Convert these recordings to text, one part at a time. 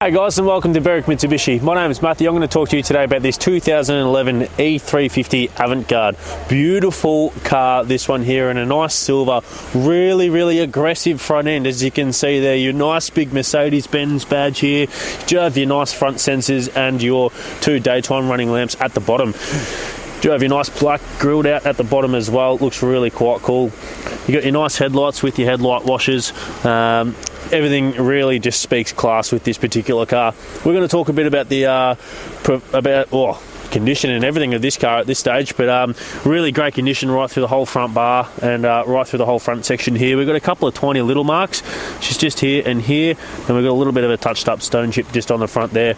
Hey guys, and welcome to Berwick Mitsubishi. My name is Matthew. I'm going to talk to you today about this 2011 E350 Avantgarde. Beautiful car, this one here, in a nice silver, really aggressive front end. As you can see there, your nice big Mercedes-Benz badge here. You have your nice front sensors and your two daytime running lamps at the bottom. You have your nice black grilled out at the bottom as well. It looks really quite cool. You got your nice headlights with your headlight washers. Everything really just speaks class with this particular car. We're going to talk a bit about the condition and everything of this car at this stage, but really great condition right through the whole front bar and right through the whole front section here. We've got a couple of tiny little marks, which is just here and here, and we've got a little bit of a touched up stone chip just on the front there.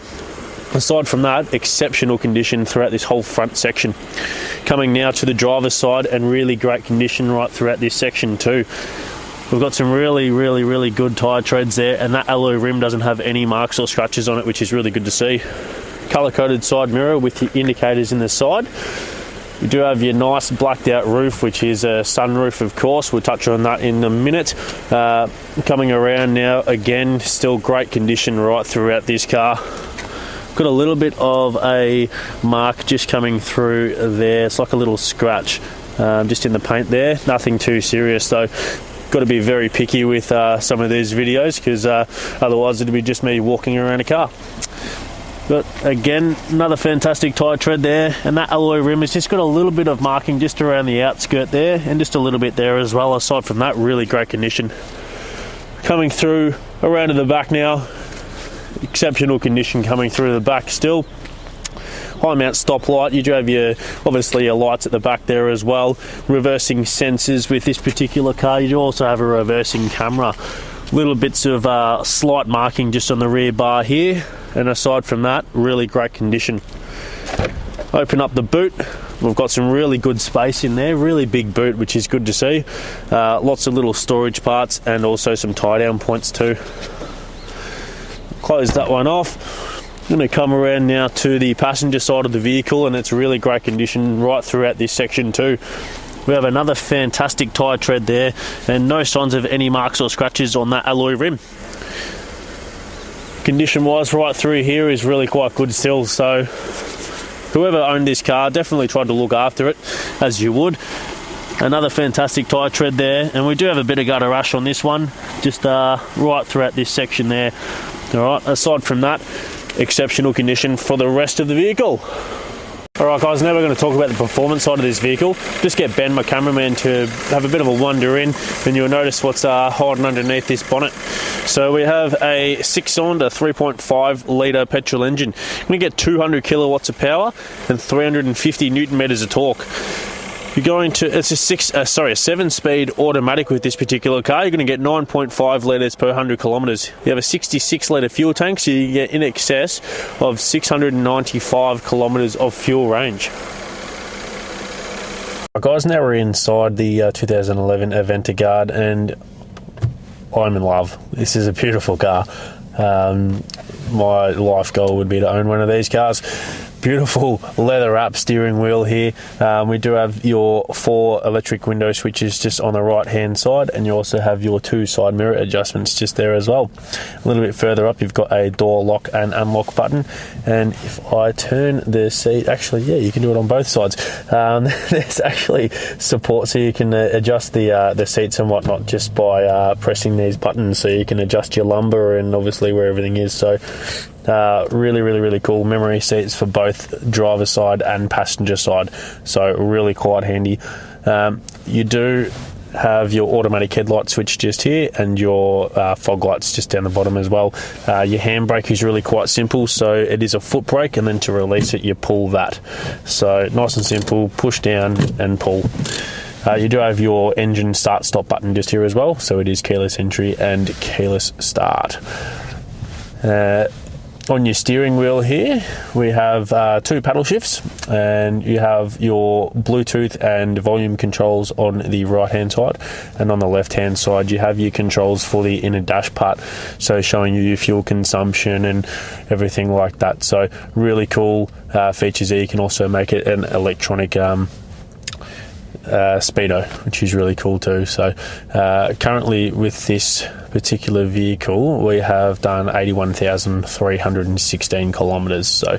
Aside from that, exceptional condition throughout this whole front section. Coming now to the driver's side, and really great condition right throughout this section too. We've got some really good tyre treads there, and that alloy rim doesn't have any marks or scratches on it, which is really good to see. Colour-coded side mirror with the indicators in the side. You do have your nice blacked out roof, which is a sunroof, of course. We'll touch on that in a minute. Coming around now, again, still great condition right throughout this car. Got a little bit of a mark just coming through there. It's like a little scratch just in the paint there. Nothing too serious though. Got to be very picky with some of these videos, because otherwise it'd be just me walking around a car. But again, another fantastic tyre tread there, and that alloy rim has just got a little bit of marking just around the outskirt there, and just a little bit there as well. Aside from that, really great condition. Coming through around to the back now, exceptional condition coming through the back still. High mount stoplight. You do have obviously your lights at the back there as well. Reversing sensors with this particular car. You do also have a reversing camera. Little bits of slight marking just on the rear bar here, and aside from that, really great condition. Open up the boot. We've got some really good space in there, really big boot, which is good to see. Lots of little storage parts and also some tie down points too. Close that one off. I'm going to come around now to the passenger side of the vehicle, and it's really great condition right throughout this section too. We have another fantastic tyre tread there, and no signs of any marks or scratches on that alloy rim. Condition wise right through here is really quite good still, so whoever owned this car definitely tried to look after it as you would. Another fantastic tyre tread there, and we do have a bit of gutter rash on this one, just right throughout this section there. Alright, aside from that, exceptional condition for the rest of the vehicle. Alright guys, now we're going to talk about the performance side of this vehicle. Just get Ben, my cameraman, to have a bit of a wander in, and you'll notice what's hiding underneath this bonnet. So we have a 6-cylinder 3.5 litre petrol engine. You're going to get 200 kilowatts of power and 350 newton meters of torque. You're going to, it's a 7-speed automatic with this particular car. You're going to get 9.5 litres per 100 kilometres. You have a 66 litre fuel tank, so you get in excess of 695 kilometres of fuel range. Guys, now we're inside the 2011 Avantgarde, and I'm in love. This is a beautiful car. My life goal would be to own one of these cars. Beautiful leather wrap steering wheel here. We do have your 4 electric window switches just on the right hand side, and you also have your 2 side mirror adjustments just there as well. A little bit further up, you've got a door lock and unlock button, and if I turn the seat, actually yeah, you can do it on both sides. There's actually support, so you can adjust the seats and whatnot just by pressing these buttons, so you can adjust your lumbar and obviously where everything is. So really cool. Memory seats for both driver side and passenger side, so really quite handy. You do have your automatic headlight switch just here, and your fog lights just down the bottom as well. Your handbrake is really quite simple, so it is a foot brake, and then to release it you pull that. So nice and simple, push down and pull. You do have your engine start stop button just here as well, so it is keyless entry and keyless start. On your steering wheel here, we have 2 paddle shifts, and you have your Bluetooth and volume controls on the right hand side, and on the left hand side you have your controls for the inner dash part, so showing you your fuel consumption and everything like that. So really cool features there. You can also make it an electronic speedo, which is really cool too. So currently with this particular vehicle, we have done 81,316 kilometres. So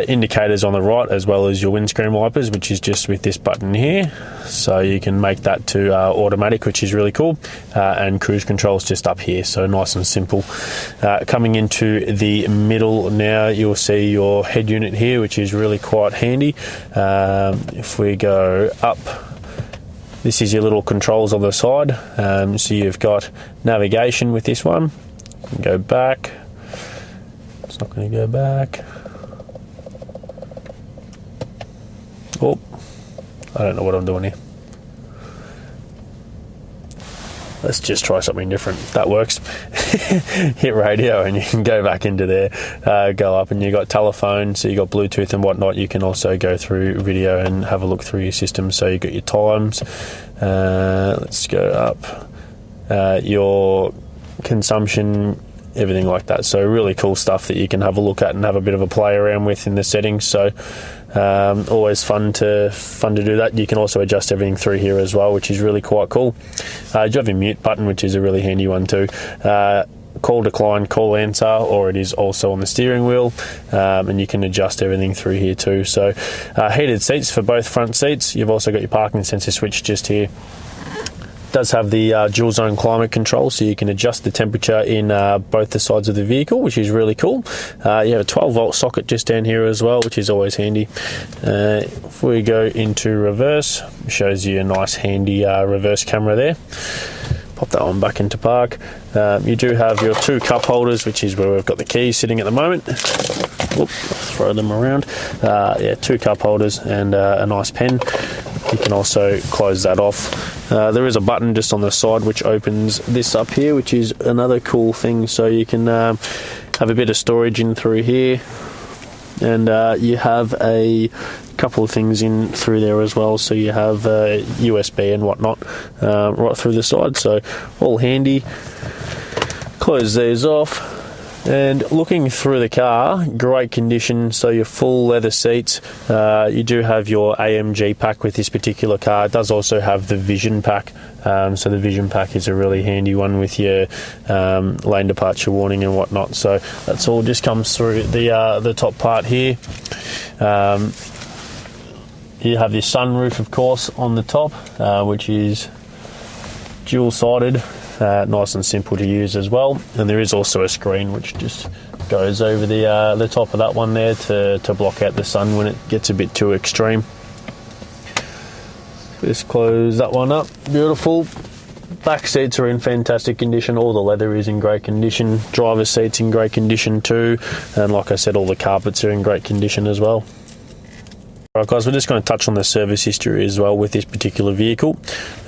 indicators on the right as well as your windscreen wipers, which is just with this button here. So you can make that to automatic, which is really cool, and cruise control is just up here, so nice and simple. Coming into the middle now, you'll see your head unit here, which is really quite handy. If we go up, this is your little controls on the side. So you've got navigation with this one. You can go back. It's not going to go back. Oh, I don't know what I'm doing here. Let's just try something different. That works. Hit radio and you can go back into there, go up, and you've got telephone, so you've got Bluetooth and whatnot. You can also go through video and have a look through your system. So you've got your times. Let's go up. Your consumption, everything like that. So really cool stuff that you can have a look at and have a bit of a play around with in the settings. So always fun to do that. You can also adjust everything through here as well, which is really quite cool. You have your mute button, which is a really handy one too. Call decline, call answer, or it is also on the steering wheel, and you can adjust everything through here too. So heated seats for both front seats. You've also got your parking sensor switch just here. Does have the dual zone climate control, so you can adjust the temperature in both the sides of the vehicle, which is really cool. You have a 12-volt socket just down here as well, which is always handy. If we go into reverse, it shows you a nice handy reverse camera there. Pop that one back into park. You do have your two cup holders, which is where we've got the keys sitting at the moment. Whoop, throw them around. Yeah, two cup holders and a nice pen. You can also close that off. There is a button just on the side which opens this up here, which is another cool thing. So you can have a bit of storage in through here, and you have a couple of things in through there as well. So you have USB and whatnot right through the side, so all handy. Close these off. And looking through the car, great condition. So your full leather seats. You do have your AMG pack with this particular car. It does also have the Vision pack. So the Vision pack is a really handy one with your lane departure warning and whatnot. So that's all just comes through the top part here. You have your sunroof, of course, on the top, which is dual-sided. Nice and simple to use as well, and there is also a screen which just goes over the top of that one there to block out the sun when it gets a bit too extreme. Just close that one up. Beautiful. Back seats are in fantastic condition. All the leather is in great condition. Driver's seats in great condition too, and like I said, all the carpets are in great condition as well. Alright guys, we're just going to touch on the service history as well with this particular vehicle.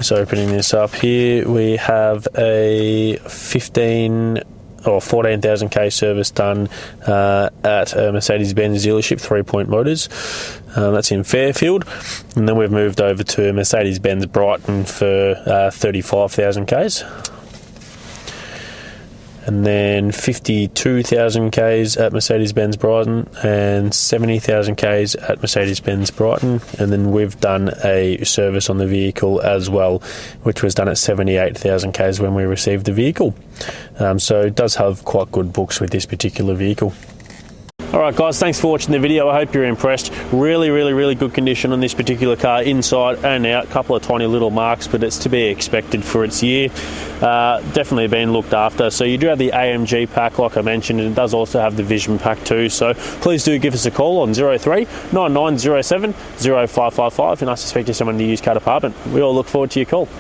So opening this up here, we have a 14,000 k service done at a Mercedes-Benz dealership, 3 Point Motors. That's in Fairfield. And then we've moved over to Mercedes-Benz Brighton for 35,000 Ks. And then 52,000 Ks at Mercedes-Benz Brighton and 70,000 Ks at Mercedes-Benz Brighton. And then we've done a service on the vehicle as well, which was done at 78,000 Ks when we received the vehicle. So it does have quite good books with this particular vehicle. Alright guys, thanks for watching the video. I hope you're impressed. Really good condition on this particular car, inside and out. A couple of tiny little marks, but it's to be expected for its year. Definitely been looked after. So you do have the AMG pack, like I mentioned, and it does also have the Vision pack too. So please do give us a call on 03 9907 0555 and ask to speak to someone in the used car department. We all look forward to your call.